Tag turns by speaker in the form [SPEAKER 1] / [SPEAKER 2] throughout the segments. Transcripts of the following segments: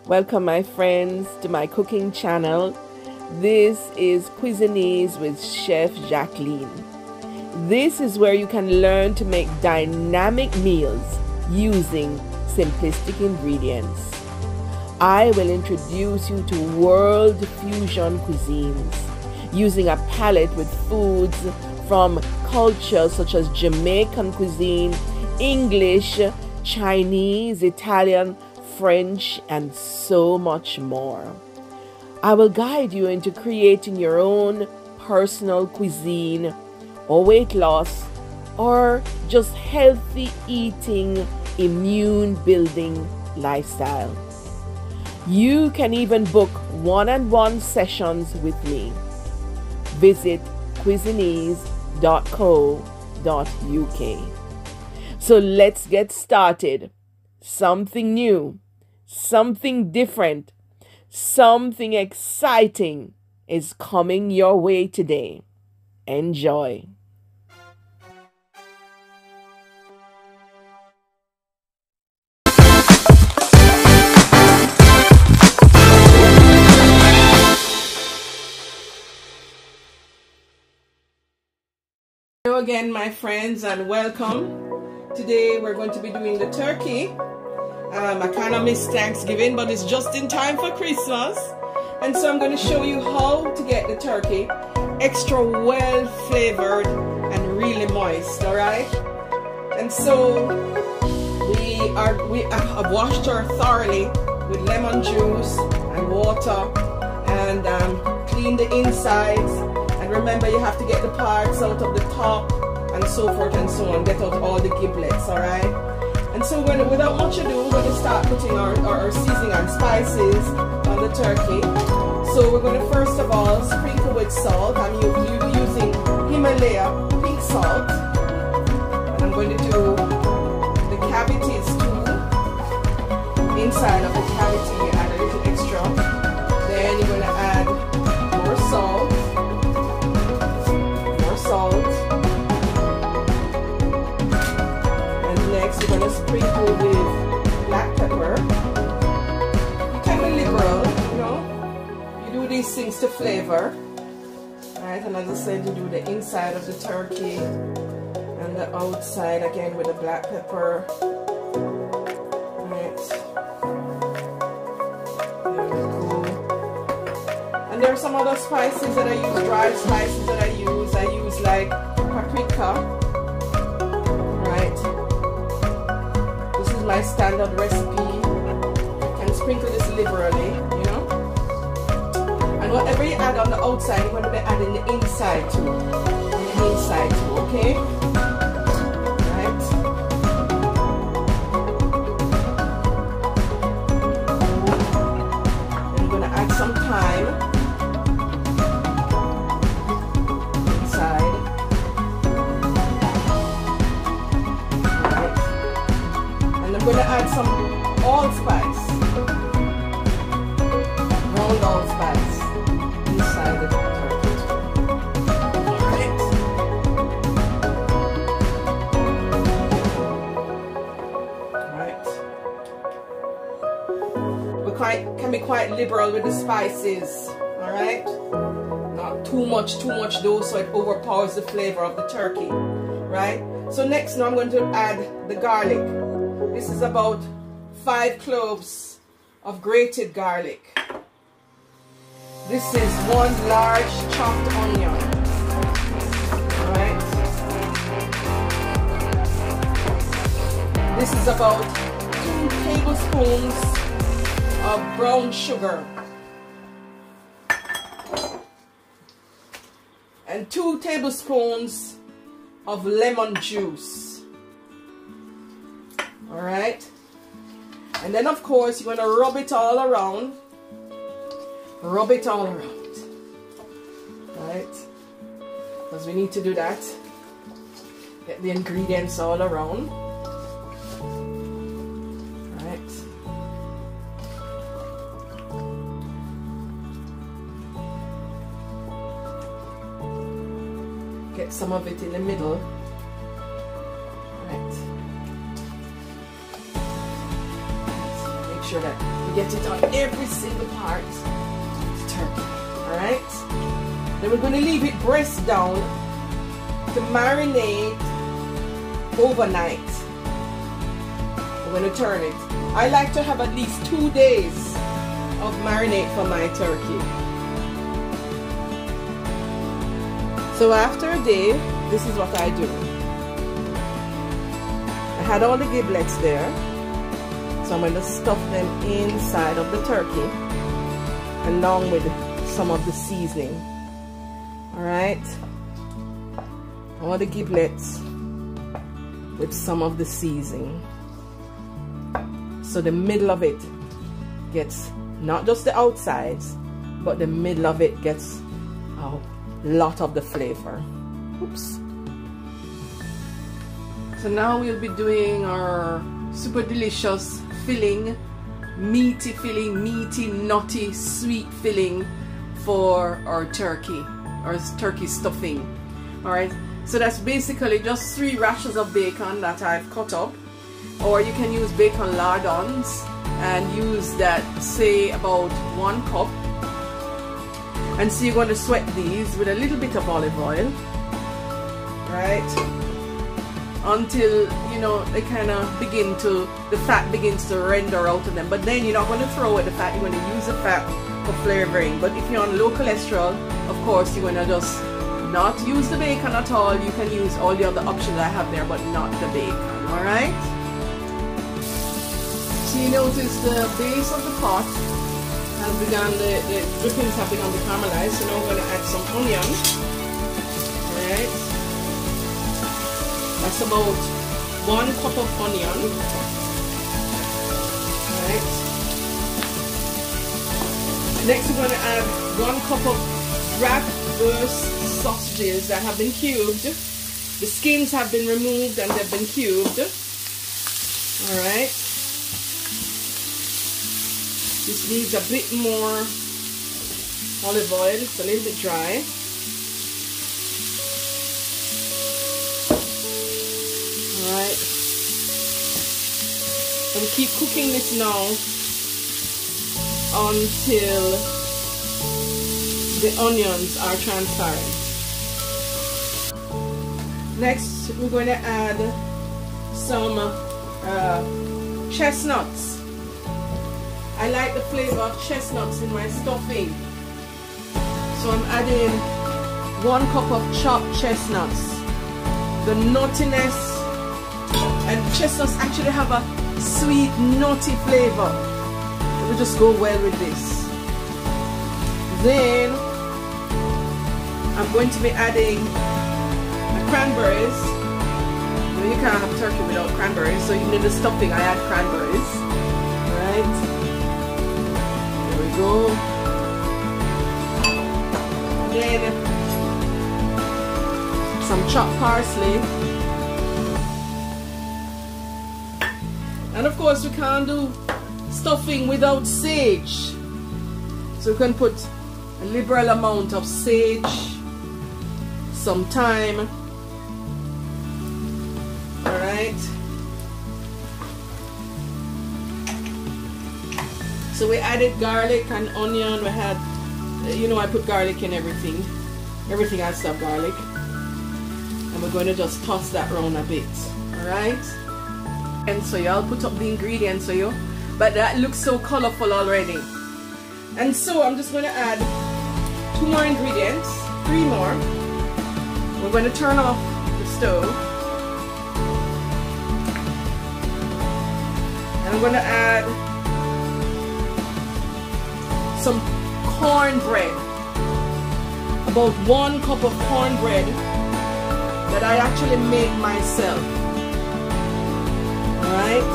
[SPEAKER 1] Welcome my friends to my cooking channel. This is Cuisinese with Chef Jacqueline. This is where you can learn to make dynamic meals using simplistic ingredients. I will introduce you to world fusion cuisines using a palette with foods from cultures such as Jamaican cuisine, English, Chinese, Italian, French, and so much more. I will guide you into creating your own personal cuisine or weight loss or just healthy eating, immune building lifestyle. You can even book one-on-one sessions with me. Visit cuisinese.co.uk. So let's get started. Something new, something different, something exciting is coming your way today. Enjoy. Hello again, my friends, and welcome. Today we're going to be doing the turkey. I kind of missed Thanksgiving, but it's just in time for Christmas. And so I'm going to show you how to get the turkey extra well flavored and really moist, alright? And so I've washed her thoroughly with lemon juice and water and cleaned the insides. And remember, you have to get the parts out of the top and so forth and so on, get out all the giblets, alright? And so without much ado, we're going to start putting our seasoning and spices on the turkey. So we're going to first of all sprinkle with salt. I'm using Himalaya pink salt. And I'm going to do the cavities too. Inside of the cavity, you add a little extra. Then you're going to add more salt. More salt. You're going to sprinkle with black pepper. You can be liberal, you know. You do these things to flavor. Alright, and as I said, you do the inside of the turkey and the outside again with the black pepper. Alright. There we go. And there are some other spices that I use, dried spices that I use. I use like paprika. My standard recipe. You can sprinkle this liberally, you know. And whatever you add on the outside, you're going to be adding the inside too. The inside too, okay? Right. Then you're going to add some thyme inside. I'm going to add some allspice, ground allspice inside the turkey. Alright. We can be quite liberal with the spices. Alright. Not too much though, so it overpowers the flavor of the turkey. Right. So next now I'm going to add the garlic. This is about 5 cloves of grated garlic. This is 1 large chopped onion. Alright. This is about 2 tablespoons of brown sugar. And 2 tablespoons of lemon juice. Alright, and then of course you're going to rub it all around. Rub it all around. Right, because we need to do that. Get the ingredients all around. Right. Get some of it in the middle. Right. sure that we get it on every single part of the turkey. Alright? Then we're going to leave it breast down to marinate overnight. We're going to turn it. I like to have at least 2 days of marinade for my turkey. So after a day, this is what I do. I had all the giblets there, so I'm going to stuff them inside of the turkey along with some of the seasoning. Alright, all the giblets with some of the seasoning, so the middle of it gets not just the outsides, but the middle of it gets a lot of the flavor. Oops. So now we'll be doing our super delicious filling, meaty filling, meaty, nutty, sweet filling for our turkey stuffing. Alright, so that's basically just 3 rashers of bacon that I've cut up, or you can use bacon lardons and use that, say about 1 cup. And so you're going to sweat these with a little bit of olive oil, right, until, you know, they kind of begin to, the fat begins to render out of them. But then you're not going to throw away the fat, you're going to use the fat for flavoring. But if you're on low cholesterol, of course you're going to just not use the bacon at all. You can use all the other options I have there, but not the bacon. Alright, so you notice the base of the pot has begun, the drippings have begun to caramelize. So now we're going to add some onion. Alright, that's about 1 cup of onion. Alright, next we're going to add 1 cup of bratwurst sausages that have been cubed. The skins have been removed and they've been cubed. Alright, this needs a bit more olive oil, it's a little bit dry. Alright, and keep cooking this now until the onions are transparent. Next, we're going to add some chestnuts. I like the flavor of chestnuts in my stuffing, so I'm adding 1 cup of chopped chestnuts. The nuttiness, and chestnuts actually have a sweet, nutty flavor. It will just go well with this. Then I'm going to be adding the cranberries. You can't have turkey without cranberries, so even in the stuffing I add cranberries. Right, there we go. Then some chopped parsley. And of course we can't do stuffing without sage, so we can put a liberal amount of sage, some thyme. Alright, so we added garlic and onion. We had, you know, I put garlic in everything has to have garlic, and we're going to just toss that around a bit. Alright, and so y'all put up the ingredients for you, but that looks so colorful already. And so I'm just going to add 2 more ingredients, 3 more. We're going to turn off the stove, and I'm going to add some cornbread, about 1 cup of cornbread that I actually make myself. Alright,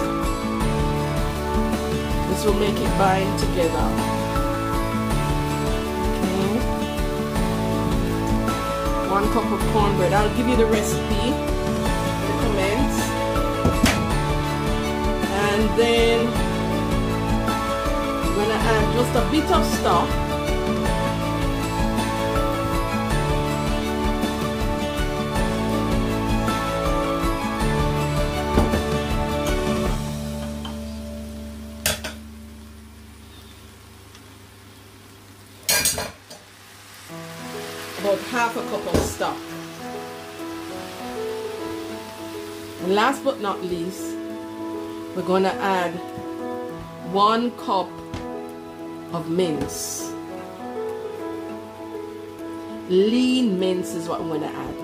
[SPEAKER 1] this will make it bind together. Okay, 1 cup of cornbread. I'll give you the recipe in the comments. And then I'm gonna add just a bit of stock.
[SPEAKER 2] about half a cup of stock. And last but not least, we're going to add 1 cup of mince. Lean mince is what I'm going to add.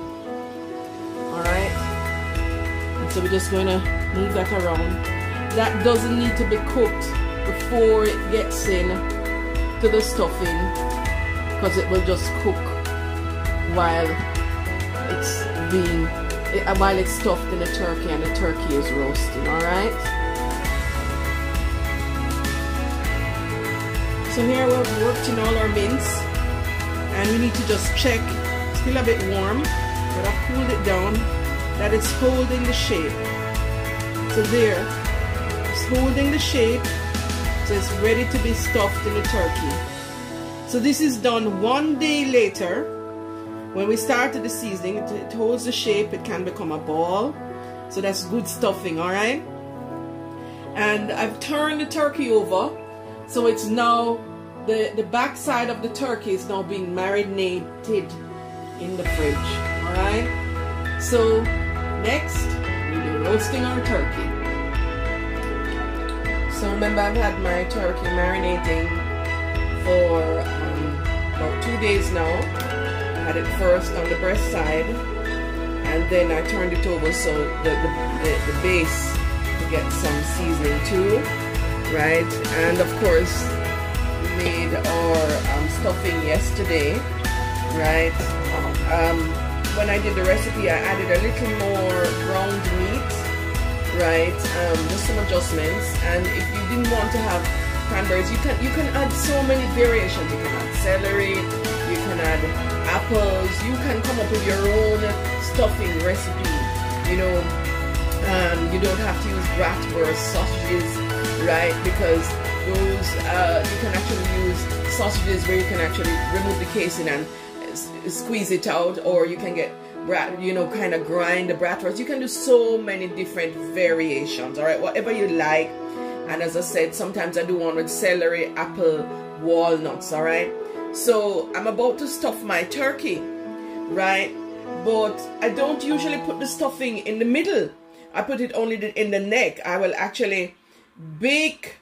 [SPEAKER 2] Alright? And so we're just going to move that around. That doesn't need to be cooked before it gets in to the stuffing, because it will just cook while it's stuffed in the turkey and the turkey is roasting. Alright? So here we've worked in all our mince, and we need to just check, still a bit warm, but I've cooled it down, that it's holding the shape. So there, it's holding the shape, so it's ready to be stuffed in the turkey. So this is done 1 day later. When we started the seasoning, it holds the shape, it can become a ball. So that's good stuffing, alright? And I've turned the turkey over, so it's now, the back side of the turkey is now being marinated in the fridge, alright? So next, we'll be roasting our turkey. So remember, I've had my turkey marinating for about 2 days now. I had it first on the breast side, and then I turned it over so the base to get some seasoning too, right? And of course, we made our stuffing yesterday, right? When I did the recipe, I added a little more ground meat, right? Just some adjustments. And if you didn't want to have cranberries, you can add so many variations. You can add celery, you can add apples, you can come up with your own stuffing recipe, you know. You don't have to use bratwurst sausages, right? Because those you can actually use sausages where you can actually remove the casing and squeeze it out, or you can get kind of grind the bratwurst. You can do so many different variations, all right, whatever you like. And as I said, sometimes I do one with celery, apple, walnuts, all right. So I'm about to stuff my turkey, right? But I don't usually put the stuffing in the middle. I put it only in the neck. I will actually bake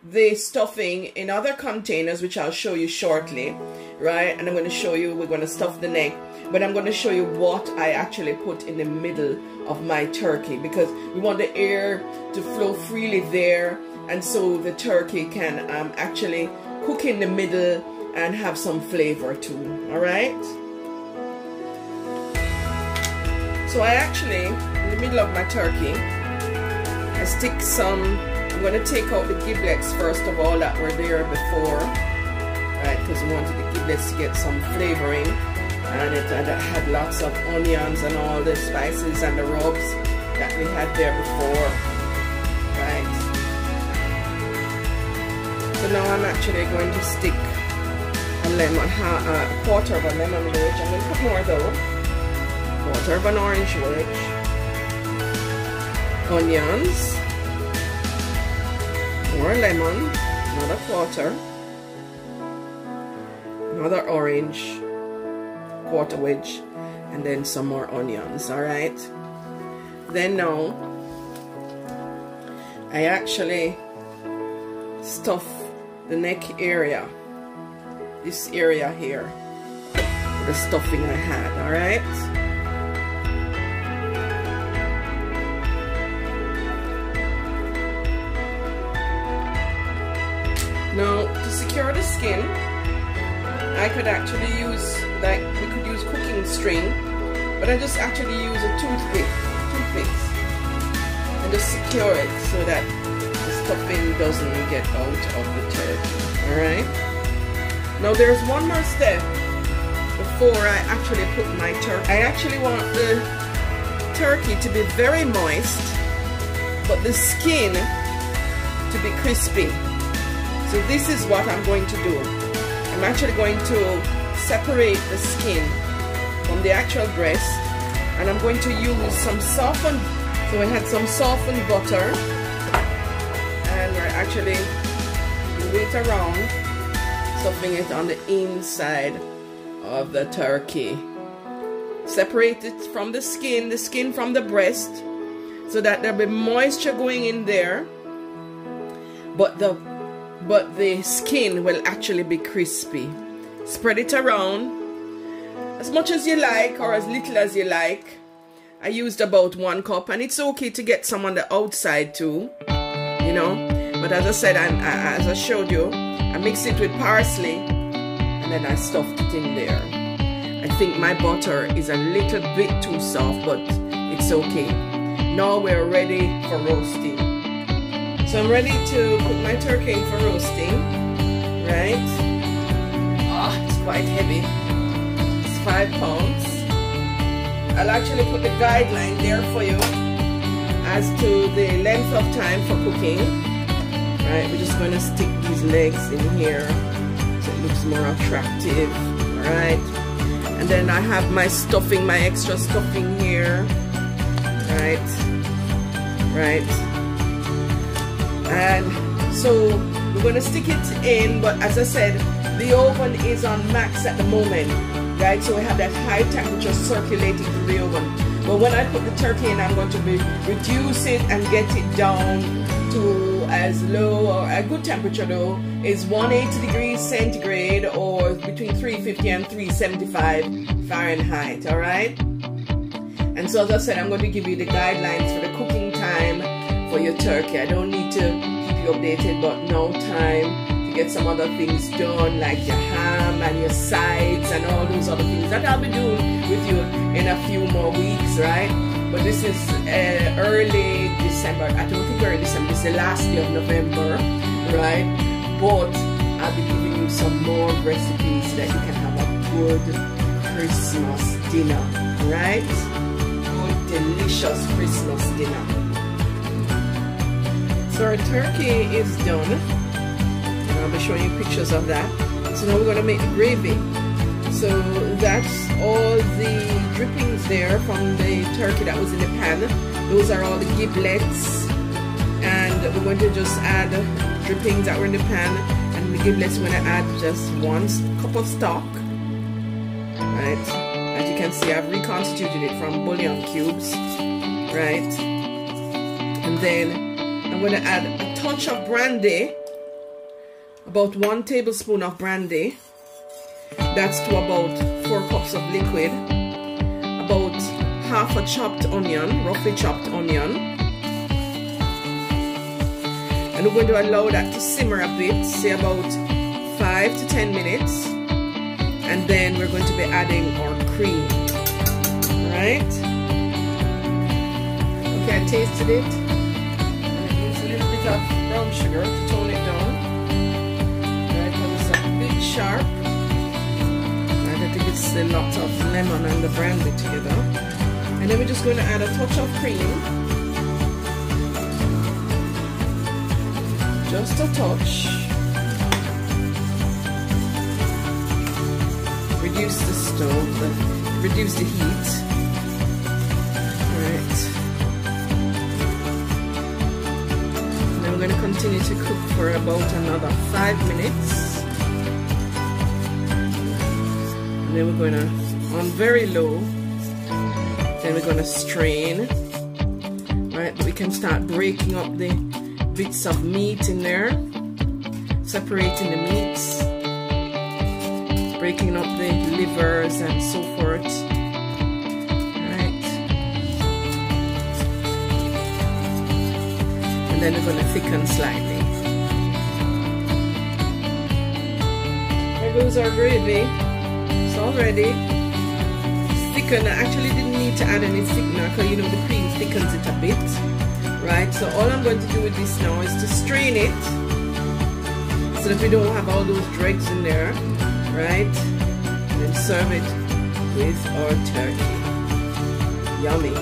[SPEAKER 2] the stuffing in other containers, which I'll show you shortly, right? And I'm going to show you, we're going to stuff the neck, but I'm going to show you what I actually put in the middle of my turkey, because we want the air to flow freely there, and so the turkey can actually cook in the middle and have some flavor too, all right? So I actually, in the middle of my turkey, I stick some, I'm going to take out the giblets first of all that were there before, right, because we wanted the giblets to get some flavoring, and it had lots of onions and all the spices and the rubs that we had there before, right. So now I'm actually going to stick a lemon, a quarter of a lemon wedge. I'm going to put more though. Quarter of an orange wedge, onions, more lemon, another quarter, another orange, quarter wedge, and then some more onions, alright? Then now, I actually stuff the neck area, this area here, the stuffing I had, alright? Now, to secure the skin, I could actually use, we could use cooking string, but I just actually use a toothpicks, and just secure it so that the stuffing doesn't get out of the turkey, alright? Now there's one more step before I actually put my turkey. I actually want the turkey to be very moist, but the skin to be crispy. So this is what I'm going to do. I'm actually going to separate the skin from the actual breast, and I'm going to use some softened, so I had some softened butter, and we're actually move it around stuffing it on the inside of the turkey. Separate it from the skin from the breast, so that there'll be moisture going in there, but the skin will actually be crispy. Spread it around as much as you like or as little as you like. I used about 1 cup, and it's okay to get some on the outside too, you know. But as I said, as I showed you, I mixed it with parsley and then I stuffed it in there. I think my butter is a little bit too soft, but it's okay. Now we're ready for roasting. So I'm ready to put my turkey in for roasting, right? Oh, it's quite heavy. It's 5 pounds. I'll actually put the guideline there for you as to the length of time for cooking. Right, we're just going to stick these legs in here so it looks more attractive. Alright, and then I have my stuffing, my extra stuffing here. Right, and so we're going to stick it in, but as I said, the oven is on max at the moment, right? So we have that high temperature circulating through the oven. But when I put the turkey in, I'm going to reduce it and get it down to as low, or a good temperature though, is 180 degrees centigrade, or between 350 and 375 Fahrenheit, alright? And so as I said, I'm going to give you the guidelines for the cooking time for your turkey. I don't need to keep you updated, but no time to get some other things done, like your ham and your sides and all those other things that I'll be doing with you in a few more weeks, right? But this is early December. I don't think early December, this is the last day of November, right? But I'll be giving you some more recipes so that you can have a good Christmas dinner, right? Good, delicious Christmas dinner. So our turkey is done. And I'll be showing you pictures of that. So now we're going to make the gravy. So that's all the drippings there from the turkey that was in the pan. Those are all the giblets, and we're going to just add drippings that were in the pan, and the giblets we're going to add just 1 cup of stock. Right, as you can see, I've reconstituted it from bouillon cubes, right? And then I'm going to add a touch of brandy, about 1 tablespoon of brandy. That's to about 4 cups of liquid, about half a chopped onion, roughly chopped onion, and we're going to allow that to simmer a bit, say about 5 to 10 minutes, and then we're going to be adding our cream. Alright, okay, I tasted it, and it needs a little bit of brown sugar to tone it down, right, because it's a bit sharp. I think it's a lot of lemon and the brandy together. And then we're just going to add a touch of cream. Just a touch. Reduce the stove, reduce the heat. Alright. Then we're going to continue to cook for about another 5 minutes. Then we're going to, on very low, then we're going to strain, right? We can start breaking up the bits of meat in there, separating the meats, breaking up the livers and so forth, right? And then we're going to thicken slightly. There goes our gravy. Already thickened. I actually didn't need to add any thickener because you know the cream thickens it a bit, right? So all I'm going to do with this now is to strain it so that we don't have all those dregs in there, right? And then serve it with our turkey. Yummy.